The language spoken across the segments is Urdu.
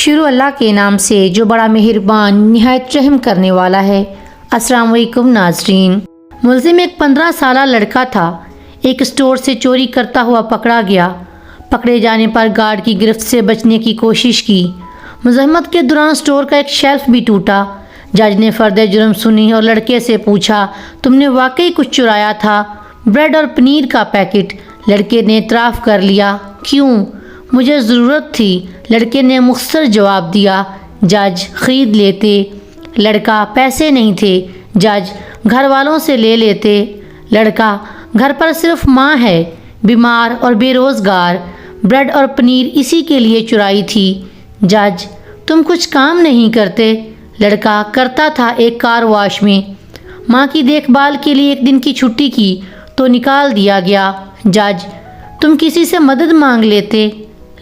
شروع اللہ کے نام سے جو بڑا مہربان نہایت رحم کرنے والا ہے۔ السلام علیکم ناظرین۔ ملزم ایک 15 سالہ لڑکا تھا۔ ایک اسٹور سے چوری کرتا ہوا پکڑا گیا۔ پکڑے جانے پر گارڈ کی گرفت سے بچنے کی کوشش کی۔ مزاحمت کے دوران اسٹور کا ایک شیلف بھی ٹوٹا۔ جج نے فرد جرم سنی اور لڑکے سے پوچھا، تم نے واقعی کچھ چرایا تھا؟ بریڈ اور پنیر کا پیکٹ۔ لڑکے نے اعتراف کر لیا۔ کیوں؟ مجھے ضرورت تھی، لڑکے نے مختصر جواب دیا۔ جج، خرید لیتے۔ لڑکا، پیسے نہیں تھے۔ جج، گھر والوں سے لے لیتے۔ لڑکا، گھر پر صرف ماں ہے، بیمار اور بے روزگار۔ بریڈ اور پنیر اسی کے لیے چرائی تھی۔ جج، تم کچھ کام نہیں کرتے؟ لڑکا، کرتا تھا ایک کار واش میں۔ ماں کی دیکھ بھال کے لیے ایک دن کی چھٹی کی تو نکال دیا گیا۔ جج، تم کسی سے مدد مانگ لیتے؟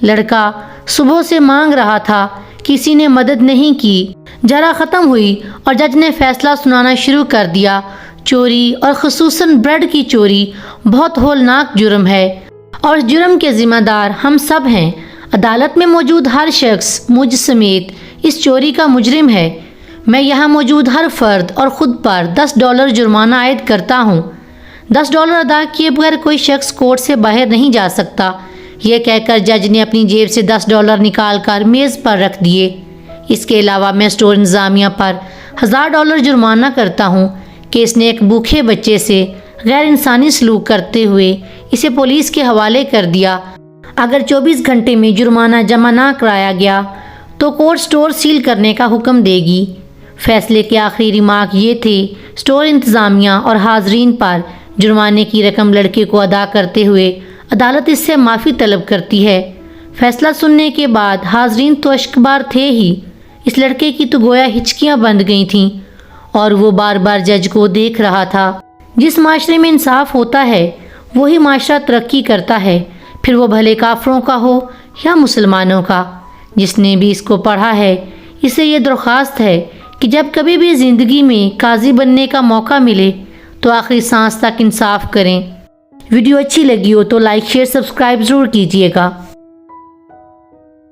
لڑکا، صبح سے مانگ رہا تھا، کسی نے مدد نہیں کی۔ جرا ختم ہوئی اور جج نے فیصلہ سنانا شروع کر دیا۔ چوری اور خصوصاً بریڈ کی چوری بہت ہولناک جرم ہے اور اس جرم کے ذمہ دار ہم سب ہیں۔ عدالت میں موجود ہر شخص مجھ سمیت اس چوری کا مجرم ہے۔ میں یہاں موجود ہر فرد اور خود پر $10 جرمانہ عائد کرتا ہوں۔ $10 ادا کیے بغیر کوئی شخص کورٹ سے باہر نہیں جا سکتا۔ یہ کہہ کر جج نے اپنی جیب سے $10 نکال کر میز پر رکھ دیے۔ اس کے علاوہ میں اسٹور انتظامیہ پر $1000 جرمانہ کرتا ہوں کہ اس نے ایک بھوکے بچے سے غیر انسانی سلوک کرتے ہوئے اسے پولیس کے حوالے کر دیا۔ اگر 24 گھنٹے میں جرمانہ جمع نہ کرایا گیا تو کورٹ اسٹور سیل کرنے کا حکم دے گی۔ فیصلے کے آخری ریمارک یہ تھے، اسٹور انتظامیہ اور حاضرین پر جرمانے کی رقم لڑکے کو ادا کرتے ہوئے عدالت اس سے معافی طلب کرتی ہے۔ فیصلہ سننے کے بعد حاضرین تو اشکبار تھے ہی، اس لڑکے کی تو گویا ہچکیاں بند گئی تھیں اور وہ بار بار جج کو دیکھ رہا تھا۔ جس معاشرے میں انصاف ہوتا ہے وہی معاشرہ ترقی کرتا ہے، پھر وہ بھلے کافروں کا ہو یا مسلمانوں کا۔ جس نے بھی اس کو پڑھا ہے اسے یہ درخواست ہے کہ جب کبھی بھی زندگی میں قاضی بننے کا موقع ملے تو آخری سانس تک انصاف کریں۔ ویڈیو اچھی لگی ہو تو لائک، شیئر، سبسکرائب ضرور کیجیے گا۔